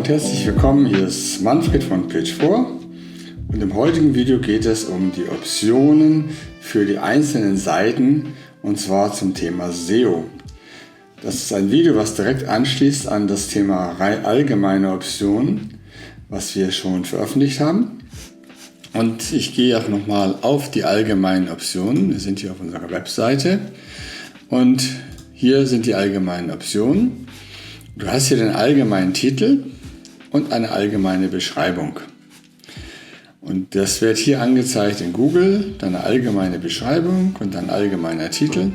und herzlich willkommen. Hier ist Manfred von Page4 und im heutigen Video geht es um die Optionen für die einzelnen Seiten und zwar zum Thema SEO. Das ist ein Video, was direkt anschließt an das Thema allgemeine Optionen, was wir schon veröffentlicht haben. Und ich gehe auch nochmal auf die allgemeinen Optionen. Wir sind hier auf unserer Webseite und hier sind die allgemeinen Optionen. Du hast hier den allgemeinen Titel und eine allgemeine Beschreibung. Und das wird hier angezeigt in Google, dann eine allgemeine Beschreibung und dann allgemeiner Titel.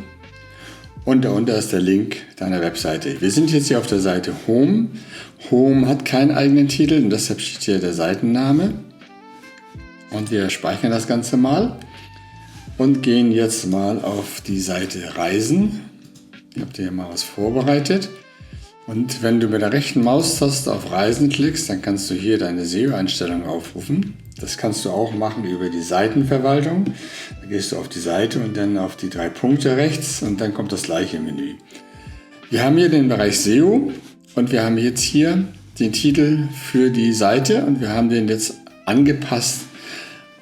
Und darunter ist der Link deiner Webseite. Wir sind jetzt hier auf der Seite Home. Home hat keinen eigenen Titel und deshalb steht hier der Seitenname. Und wir speichern das Ganze mal und gehen jetzt mal auf die Seite Reisen. Ich habe dir hier mal was vorbereitet. Und wenn du mit der rechten Maustaste auf Reisen klickst, dann kannst du hier deine SEO-Einstellungen aufrufen. Das kannst du auch machen über die Seitenverwaltung. Da gehst du auf die Seite und dann auf die 3 Punkte rechts und dann kommt das gleiche Menü. Wir haben hier den Bereich SEO und wir haben jetzt hier den Titel für die Seite und wir haben den jetzt angepasst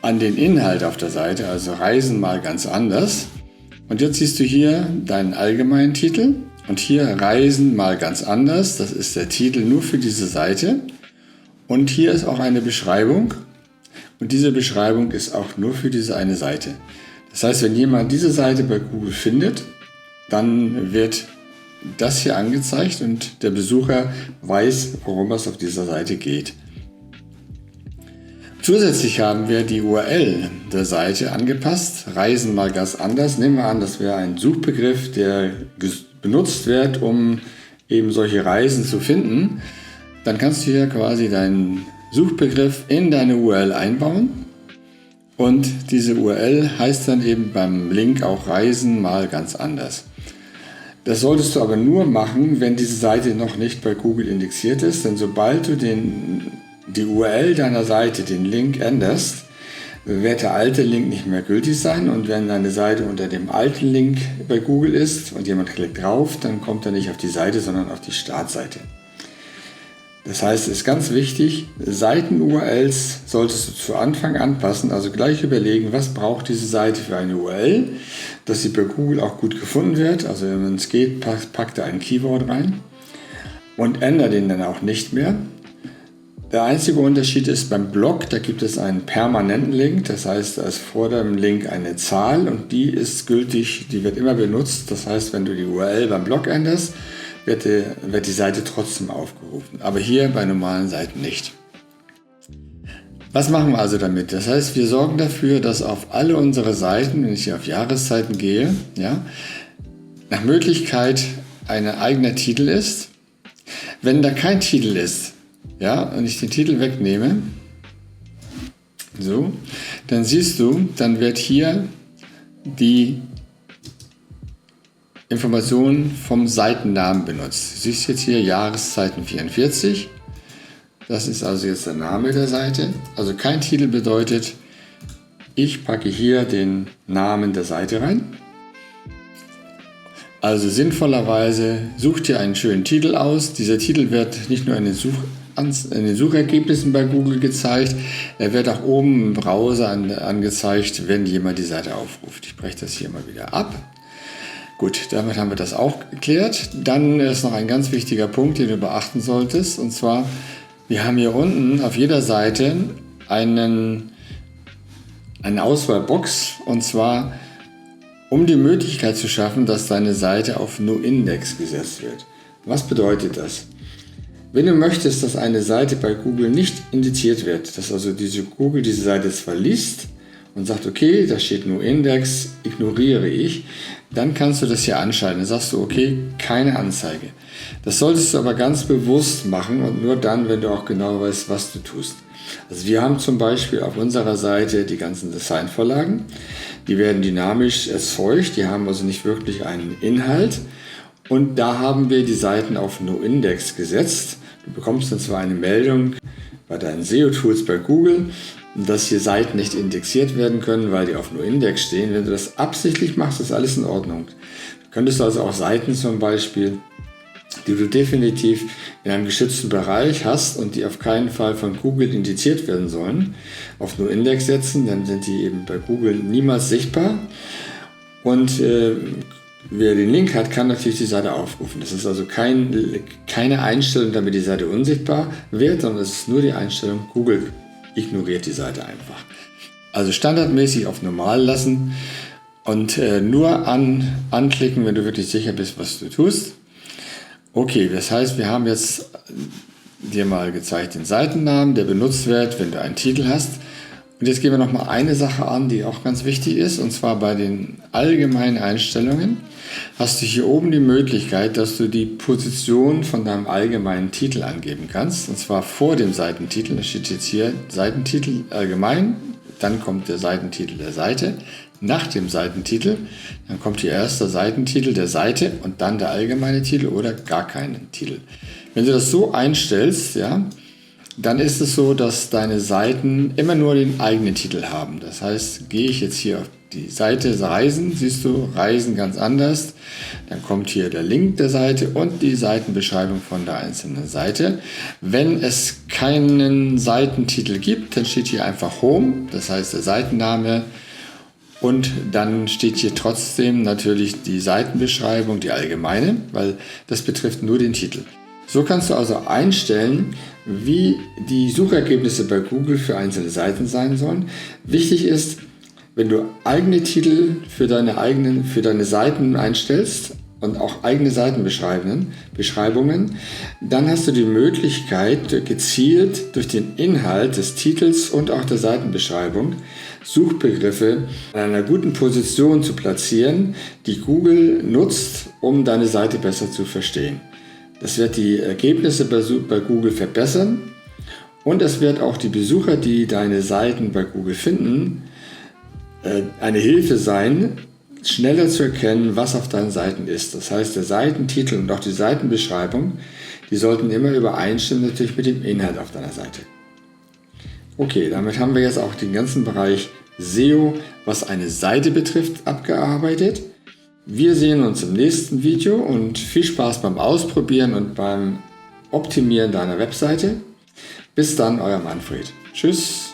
an den Inhalt auf der Seite, also Reisen mal ganz anders. Und jetzt siehst du hier deinen allgemeinen Titel. Und hier Reisen mal ganz anders, das ist der Titel nur für diese Seite. Und hier ist auch eine Beschreibung. Und diese Beschreibung ist auch nur für diese eine Seite. Das heißt, wenn jemand diese Seite bei Google findet, dann wird das hier angezeigt und der Besucher weiß, worum es auf dieser Seite geht. Zusätzlich haben wir die URL der Seite angepasst. Reisen mal ganz anders. Nehmen wir an, das wäre ein Suchbegriff, der benutzt wird, um eben solche Reisen zu finden. Dann kannst du hier quasi deinen Suchbegriff in deine URL einbauen. Und diese URL heißt dann eben beim Link auch Reisen mal ganz anders. Das solltest du aber nur machen, wenn diese Seite noch nicht bei Google indexiert ist. Denn sobald du die URL deiner Seite, den Link änderst, wird der alte Link nicht mehr gültig sein und wenn deine Seite unter dem alten Link bei Google ist und jemand klickt drauf, dann kommt er nicht auf die Seite, sondern auf die Startseite. Das heißt, es ist ganz wichtig, Seiten-URLs solltest du zu Anfang anpassen, also gleich überlegen, was braucht diese Seite für eine URL, dass sie bei Google auch gut gefunden wird, also wenn es geht, pack da ein Keyword rein und ändere den dann auch nicht mehr. Der einzige Unterschied ist beim Blog, da gibt es einen permanenten Link, das heißt, da ist vor dem Link eine Zahl und die ist gültig, die wird immer benutzt. Das heißt, wenn du die URL beim Blog änderst, wird die Seite trotzdem aufgerufen, aber hier bei normalen Seiten nicht. Was machen wir also damit? Das heißt, wir sorgen dafür, dass auf alle unsere Seiten, wenn ich hier auf Jahreszeiten gehe, ja, nach Möglichkeit ein eigener Titel ist. Wenn da kein Titel ist, ja, und ich den Titel wegnehme, so, dann siehst du, dann wird hier die Information vom Seitennamen benutzt. Du siehst jetzt hier Jahreszeiten 44. Das ist also jetzt der Name der Seite. Also kein Titel bedeutet, ich packe hier den Namen der Seite rein. Also sinnvollerweise such dir einen schönen Titel aus. Dieser Titel wird nicht nur in den Suchergebnissen bei Google gezeigt, er wird auch oben im Browser angezeigt, wenn jemand die Seite aufruft. Ich breche das hier mal wieder ab. Gut, damit haben wir das auch geklärt. Dann ist noch ein ganz wichtiger Punkt, den du beachten solltest, und zwar, wir haben hier unten auf jeder Seite eine Auswahlbox, und zwar um die Möglichkeit zu schaffen, dass deine Seite auf No-Index gesetzt wird. Was bedeutet das? Wenn du möchtest, dass eine Seite bei Google nicht indiziert wird, dass also Google diese Seite zwar liest und sagt, okay, da steht No-Index, ignoriere ich, dann kannst du das hier anschalten. Dann sagst du, okay, keine Anzeige. Das solltest du aber ganz bewusst machen und nur dann, wenn du auch genau weißt, was du tust. Also wir haben zum Beispiel auf unserer Seite die ganzen Designvorlagen. Die werden dynamisch erzeugt, die haben also nicht wirklich einen Inhalt. Und da haben wir die Seiten auf No-Index gesetzt. Du bekommst dann zwar eine Meldung bei deinen SEO-Tools bei Google, dass hier Seiten nicht indexiert werden können, weil die auf No-Index stehen. Wenn du das absichtlich machst, ist alles in Ordnung. Du könntest also auch Seiten zum Beispiel die du definitiv in einem geschützten Bereich hast und die auf keinen Fall von Google indiziert werden sollen, auf No-Index setzen, dann sind die eben bei Google niemals sichtbar. Und wer den Link hat, kann natürlich die Seite aufrufen. Das ist also keine Einstellung, damit die Seite unsichtbar wird, sondern es ist nur die Einstellung, Google ignoriert die Seite einfach. Also standardmäßig auf Normal lassen und nur anklicken, wenn du wirklich sicher bist, was du tust. Okay, das heißt, wir haben jetzt dir mal gezeigt den Seitennamen, der benutzt wird, wenn du einen Titel hast. Und jetzt gehen wir noch mal eine Sache an, die auch ganz wichtig ist, und zwar bei den allgemeinen Einstellungen hast du hier oben die Möglichkeit, dass du die Position von deinem allgemeinen Titel angeben kannst, und zwar vor dem Seitentitel. Da steht jetzt hier Seitentitel allgemein, dann kommt der Seitentitel der Seite, nach dem Seitentitel, dann kommt hier erst der Seitentitel der Seite und dann der allgemeine Titel oder gar keinen Titel. Wenn du das so einstellst, ja, dann ist es so, dass deine Seiten immer nur den eigenen Titel haben. Das heißt, gehe ich jetzt hier auf die Seite Reisen, siehst du, Reisen ganz anders. Dann kommt hier der Link der Seite und die Seitenbeschreibung von der einzelnen Seite. Wenn es keinen Seitentitel gibt, dann steht hier einfach Home, das heißt der Seitenname. Und dann steht hier trotzdem natürlich die Seitenbeschreibung, die allgemeine, weil das betrifft nur den Titel. So kannst du also einstellen, wie die Suchergebnisse bei Google für einzelne Seiten sein sollen. Wichtig ist, wenn du eigene Titel für deine Seiten einstellst und auch eigene Seitenbeschreibungen, dann hast du die Möglichkeit, gezielt durch den Inhalt des Titels und auch der Seitenbeschreibung Suchbegriffe in einer guten Position zu platzieren, die Google nutzt, um deine Seite besser zu verstehen. Das wird die Ergebnisse bei Google verbessern und es wird auch die Besucher, die deine Seiten bei Google finden, eine Hilfe sein, schneller zu erkennen, was auf deinen Seiten ist. Das heißt, der Seitentitel und auch die Seitenbeschreibung, die sollten immer übereinstimmen natürlich mit dem Inhalt auf deiner Seite. Okay, damit haben wir jetzt auch den ganzen Bereich SEO, was eine Seite betrifft, abgearbeitet. Wir sehen uns im nächsten Video und viel Spaß beim Ausprobieren und beim Optimieren deiner Webseite. Bis dann, euer Manfred. Tschüss.